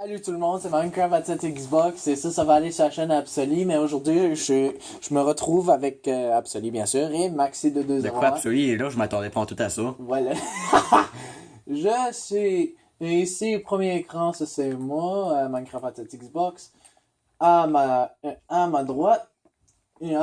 Salut tout le monde, c'est Minecraft à cette Xbox et ça va aller sur la chaîne Absoly, mais aujourd'hui je me retrouve avec Absoly bien sûr et Maxi de 2 De quoi Absoly est là, je m'attendais pas en tout à ça. Voilà. Je suis ici, premier écran, ça c'est moi, Minecraft à cette Xbox. À ma droite, et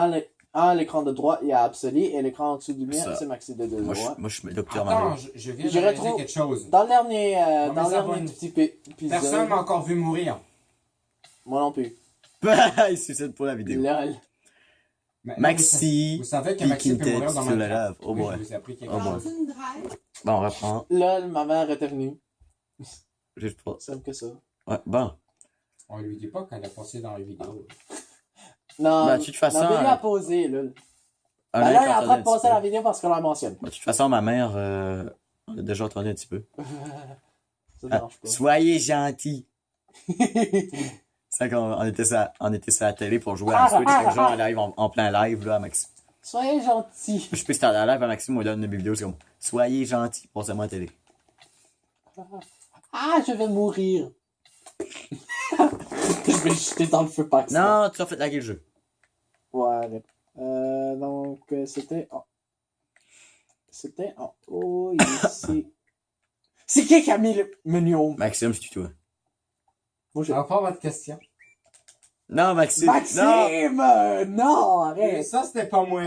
à l'écran de droite, il y a Absoly et l'écran en dessous du mien, Ça. c'est Maxi de 2 Moi, je suis docteur Attends, Mario. je viens de Je réaliser retrouve- quelque chose. Dans le dernier, Non, dans mais le ça dernier va- petit épisode, Personne m'a encore vu mourir. moi non plus. Il se suicide pour la vidéo. Lol. Mais- Maxi, Vous savez que puis Maxi peut Quintet mourir dans sur la Minecraft. lave. Oh Oui, boy. je vous ai appris quelque Oh boy. chose. Bon, on reprend. Lol, ma mère était venue. Juste pas. Simple que ça. Ouais, bon. On lui dit pas qu'elle a passé dans les vidéos. Non, Ben, de toute façon, Billy a posé, là. On Ben a là, il est en entendu train un de petit passer peu. la vidéo parce qu'on la mentionne. Ben, de toute façon, ma mère, on a déjà entendu un petit peu. Ça Ah, dérange pas. soyez gentils. C'est vrai qu'on on était sur la télé pour jouer à la Switch, fait que genre, elle arrive en plein live, là, à Maxime. Soyez gentils. Je sais pas si t'es en live à Maxime, on donne une vidéo, c'est comme, soyez gentils, passez-moi à la télé. Ah, je vais mourir. Je vais jeter dans le feu par accident. Non, tu as fait laguer le jeu. Ouais. Donc, c'était en haut, ici. C'est qui a mis le menu home? Maxime, c'est toi. Moi, j'ai... Alors, pas votre question. Non, Maxime! Maxime! Non! Non, arrête! Ça, c'était pas moi.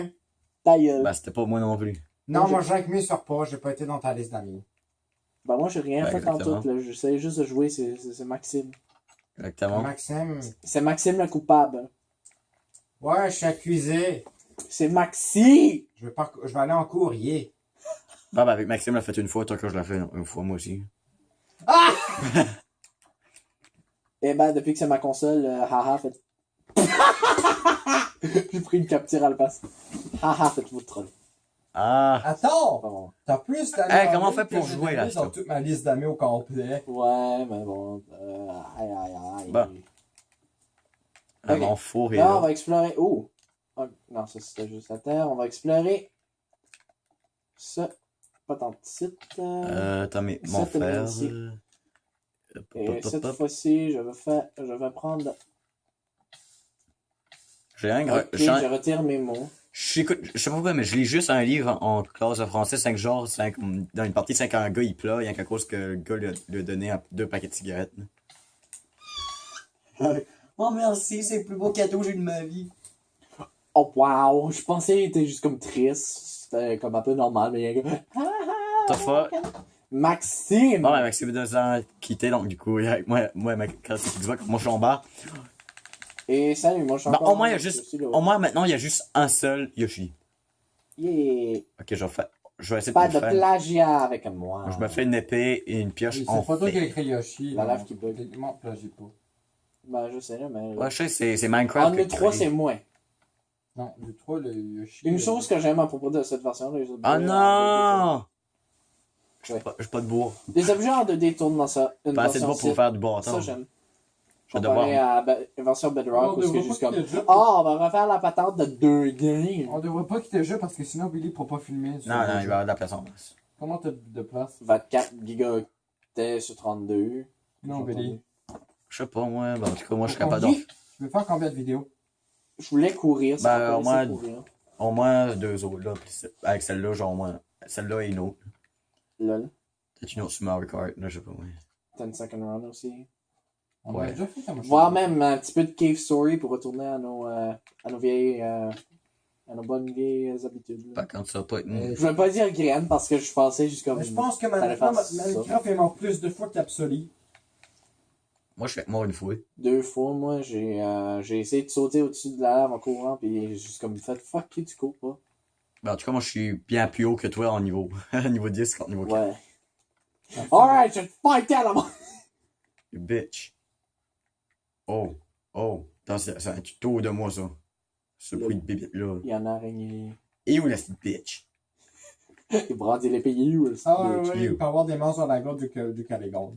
Ta gueule. Ben, c'était pas moi non plus. Non, je- moi, j'ai mis sur pas. J'ai pas été dans ta liste d'amis. Ben, moi, j'ai rien Ben, fait en exactement. tout, là. J'essayais juste de jouer, c'est Maxime. Exactement. Maxime. C'est Maxime le coupable. Ouais, je suis accusé. C'est Maxi! Je vais aller en courrier. Ah, ben, avec Maxime l'a fait une fois, toi que je l'ai fait une fois, moi aussi. Eh ben, depuis que c'est ma console, haha, fait... J'ai pris une capture à le passe. Haha, faites-vous le troll. Ah! Attends! Bon. T'as plus d'amis. Hey, en comment on ligne fait pour que j'ai jouer, d'amis là, dans toute ma liste d'amis au complet. Ouais, mais bon. Aïe, aïe, aïe. Bon. Ok. Mon four est Là, on là. va explorer. Oh! Oh, non, ça c'était juste la terre. On va explorer. Ça. Pas tant de site. T'as mon Ça, t'as mis fer. ici. Hop, Et hop, hop, cette hop. fois-ci, je vais prendre. J'ai un Ok, je retire mes mots. Je sais pas pourquoi, mais je lis juste un livre en classe de français, 5 jours, dans une partie, 5 ans, un gars, il pleure, il y a qu'à cause que le gars lui a donné 2 paquets de cigarettes. Oh merci, c'est le plus beau cadeau que j'ai eu de ma vie. Oh wow! Je pensais qu'il était juste comme triste. C'était comme un peu normal, mais il y a un gars. T'as fait? Maxime! Bon, ben, Maxime 2 ans quitté, donc du coup, il est avec moi, quand c'est Xbox, moi je suis en bas. Et salut, moi je suis Ben, encore. au moins, il y a je juste, suis là. au moins maintenant, il y a juste un seul Yoshi. Yeah! Ok, je vais essayer Pas de de le faire. plagiat avec moi. Je me fais une épée et une pioche C'est en pas toi qui as fer. écrit Yoshi. La là. lave qui bug. Techniquement, plagie pas. Ben, je sais, là, mais. Ouais, je sais, c'est Minecraft. En qui a E3, créé. c'est moins. Non, le 3, le Yoshi. Une chose que j'aime à propos de cette version-là. les autres Ah jeux, non! Ouais. J'ai pas de bois. Les objets en 2D tournent dans ça. Une Pas assez de version bois pour site. faire du bois. Ça, Attends. j'aime. Je vais devoir. Comparé à une version Bedrock, où c'est juste comme. Oh, Ah, on va refaire la patente de 2D. on devrait pas quitter le jeu parce que sinon Billy pourra pas filmer. sur Non, le non, il va y jeu. avoir de la place en masse. Comment t'as de place? 24 gigaoctets sur 32. Non, Billy. Je sais pas, moi. Ben, en tout cas, moi, je suis On capable d'en dit, tu veux faire combien de vidéos? Je voulais courir, ça Ben, m'a au pas laissé moins- courir. au moins 2 autres, là. Puis avec celle-là, genre, au moins. Celle-là et une autre. Lol. Peut-être une autre sur Mario Kart, là, je sais pas, moi. 10 second run aussi. On Ouais. a déjà fait ta machine. Voire même un petit peu de Cave Story pour retourner à nos vieilles. À nos bonnes vieilles habitudes. là. Pas quand ça va pas être nous. Je vais pas dire graine parce que je pensais juste comme. Mais je pense que T'allais faire Minecraft est mort plus de fois qu'Absoli. Moi, je suis mort une fois. 2 fois, moi, j'ai essayé de sauter au-dessus de la lave en courant, puis j'ai juste comme fait fuck you, tu cours pas. Ben, en tout cas, moi, je suis bien plus haut que toi en niveau. niveau 10 contre niveau 4. Ouais. Alright, je vais te fighter à la main. You bitch. Oh. Oh. Attends, c'est un tuto de moi, ça. Ce bruit de bébite-là. Il y en a araignée. Et où la petite bitch? Il brandit l'épée, il est où, le Ah bitch? oui, il peut avoir des monstres dans la gorge du Calégon.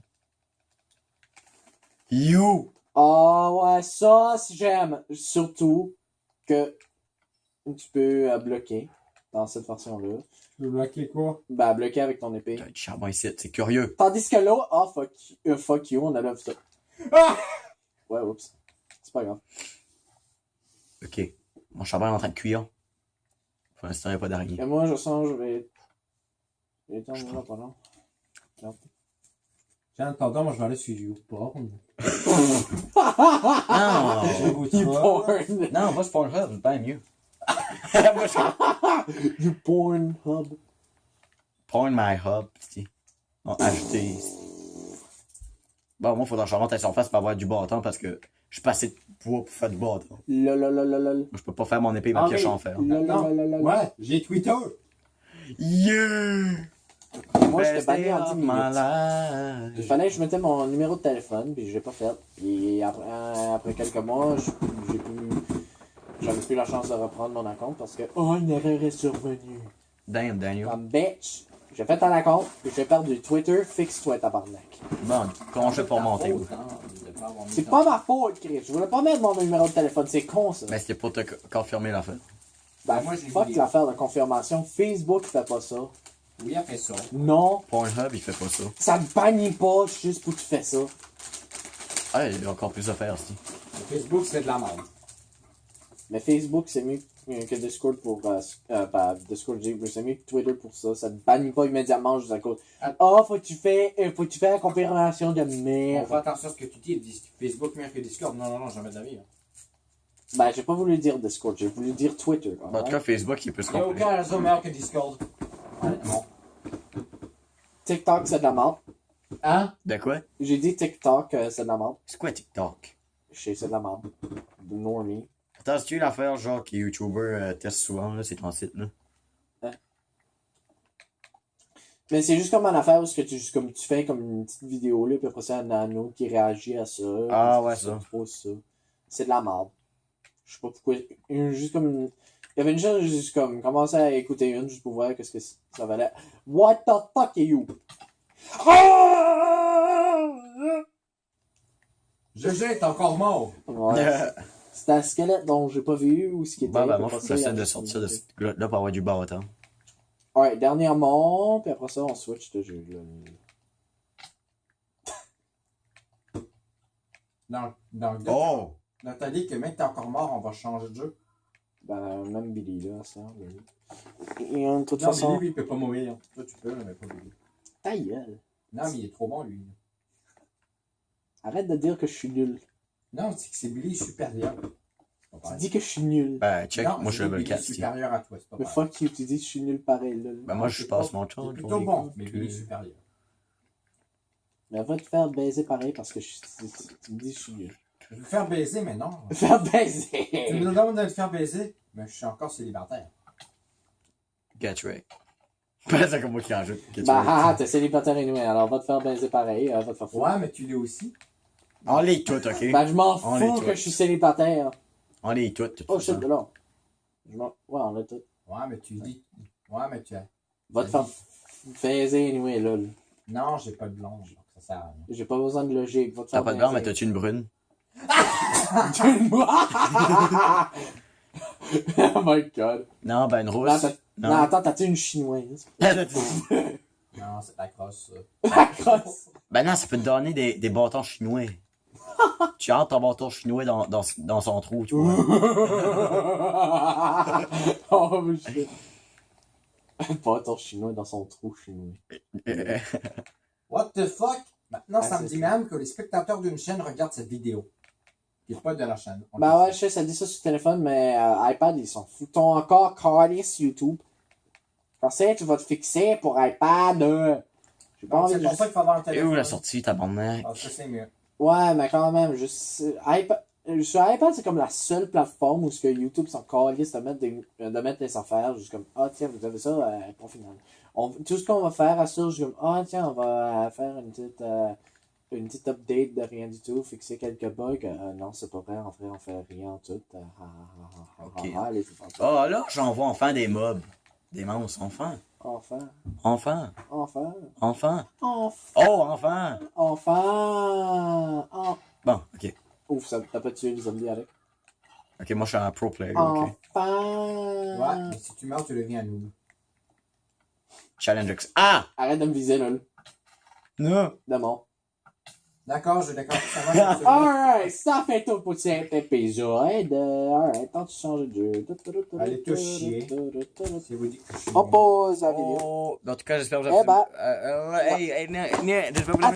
You! Ah ouais, ça, j'aime. Surtout que tu peux bloquer dans cette version-là. Tu veux bloquer quoi? Ben, bloquer avec ton épée. T'as du charbon ici, c'est curieux. Tandis que là, fuck you, on a là ça. Ah! Ouais, oups. C'est pas grave. Ok. Mon charbon est en train de cuire. Pour l'instant, il n'y a pas d'araignée. Et moi, je sens, je vais étendre là pendant. Tiens, attends, moi je vais aller sur YouPorn. Non! YouPorn. Non, va sur Pornhub, c'est bien mieux. YouPornhub. Porn my hub, pis on ajouté. Bon, moi, faut dans charbon à surface pour avoir du bâton parce que je suis pas assez de poids pour faire du bâton. Lololololol. Moi, je peux pas faire mon épée et ma pioche en fer. Lololololol. Ouais, j'ai Twitter. Yeah! Moi, j'étais banni en 10 minutes. minutes. Il fallait que je mettais mon numéro de téléphone, puis je l'ai pas fait. Et après quelques mois, j'avais plus la chance de reprendre mon compte parce que une erreur est survenue. Damn, Daniel. Comme bitch, j'ai fait un compte, puis j'ai perdu Twitter, fixe-toi tabarnak. Bon, comment je fais pour monter? C'est pas ma faute, Chris. Je voulais pas mettre mon numéro de téléphone, c'est con ça. Mais c'était pour te confirmer l'affaire. Ben, moi, j'ai fuck vu l'affaire de confirmation. Facebook fait pas ça. Oui, elle fait ça. Non, Pornhub, il fait pas ça. ça te bannit pas juste pour que tu fais ça. Ah, il y a encore plus à faire, aussi. Facebook, c'est de la merde. Mais Facebook, c'est mieux que Discord pour... Discord, c'est mieux que Twitter pour ça. Ça te bannit pas immédiatement juste à cause... faut que tu fais la confirmation de On merde. fait attention à ce que tu dis. Facebook meilleur que Discord. Non, jamais de la vie. Ben, j'ai pas voulu dire Discord, j'ai voulu dire Twitter. En tout cas, Facebook, il est plus Il n'y a complet. aucun réseau meilleur que Discord. Honnêtement. TikTok, c'est de la merde. Hein? De quoi? J'ai dit TikTok, c'est de la merde. C'est quoi TikTok? Je sais, c'est de la merde. De normie. Attends, c'est-tu l'affaire genre que les YouTubers testent souvent, là, c'est ton site, là? Mais c'est juste comme une affaire où ce que tu fais comme une petite vidéo là, puis après ça, un anneau qui réagit à ça. Ah, puis ouais, tu ça. poses ça. C'est de la merde. Je sais pas pourquoi. Juste comme. Il y avait une chose, juste comme, commencer à écouter une, juste pour voir qu'est-ce que ça valait. What the fuck are you? GG est encore mort. Ouais. C'était un squelette dont j'ai pas vu ou ce qui était. Bon, ben, puis moi, après faut que ça, il y j'essaie a de juste sortir une- de cette glotte-là pour avoir du bâton. Ouais, dernièrement, puis après ça, on switch de jeu. Là. Dans le Oh! Nathalie, que mec, t'es encore mort, on va changer de jeu. Ben, même Billy, là, ça. Et de toute Non, façon. mais lui, il peut pas mourir. Toi, tu peux, mais pas Billy. Ta gueule. Non, mais il est trop bon, lui. Arrête de dire que je suis nul. Non, c'est que c'est Billy supérieur. C'est pas Tu pareil. dis que je suis nul. Ben, check, Non, moi, je suis c'est level Billy 4, ici. supérieur à toi, c'est pas Mais pareil. fuck you, tu dis que je suis nul pareil, là. Ben, moi, je C'est passe pas- mon C'est temps. plutôt bon, mais Billy supérieur. Mais va te faire baiser pareil parce que tu me dis que je suis nul. Je vais me faire baiser, mais non. Faire Tu baiser! me demandes de me faire baiser, mais je suis encore célibataire. Get right. Ben, c'est comme moi qui rajoute. Get Bah, right. t'es célibataire anyway, alors va te faire baiser pareil, va te faire foutre. Ouais, mais tu l'es aussi. On les tout, ok? Ben, je m'en On les fous tout. que je suis célibataire. On les tout, de toute Oh shit, façon. là. Ouais, on l'a tout. Ouais, mais tu dis. Ouais, mais tu as. Va te faire baiser anyway, là. Non, j'ai pas de blonde, donc ça sert à rien. J'ai pas besoin de logique, va te T'as faire pas de blanc, mais t'as-tu une brune? Oh my god. Non, ben, une Non, rousse. non, attends, t'as-tu une chinoise? Non, c'est la crosse, ça. La crosse. Ben non, ça peut te donner des bâtons chinois. Tu entres ton bâton chinois dans son trou, tu vois. Oh shit. Bâton chinois dans son trou chinois. What the fuck? Maintenant, Ah, ça me c'est dit même que les spectateurs d'une chaîne regardent cette vidéo. Qui est pas de la chaîne. On Ben dit ouais, je sais, ça dit ça sur le téléphone, mais iPad, ils s'en foutent encore sur YouTube. Quand c'est, tu vas te fixer pour iPad. J'ai pas ça. envie C'est de pour juste... ça qu'il faut avoir un Et téléphone. où la sortie, tabarnak? Parce que c'est mieux. Ouais, mais quand même, juste... iPad... Sur iPad, c'est comme la seule plateforme où ce que YouTube s'en calisse de mettre des affaires, juste comme, ah tiens, vous avez ça, pour final. Tout ce qu'on va faire à ça, juste comme, ah tiens, on va faire une petite update de rien du tout, fixer quelques bugs. Non, c'est pas vrai, en vrai, on fait rien en tout. Ok. Allez, tout faire. Oh là, j'en vois enfin des mobs. Des monstres, enfin. Enfin, Enfin. enfin, Enfin. enfin, Oh, enfin. enfin, Bon, ok. Ouf, ça t'as pas tué les zombies avec. Ok, moi je suis un pro player, ok. Enfin. Ouais, mais si tu meurs, tu deviens un noob. Challenge X. Ah! Arrête de me viser, lol. Non! Démon. D'accord, je d'accord. Ça va. comme ça. Alright, ça fait tout pour cet épisode. Alright, temps de changer de jeu. Allez tous chier. Si vous dites que je suis On bon. pause la vidéo. Oh, en tout cas, j'espère que vous Eh avez ben. j'espère que vous avez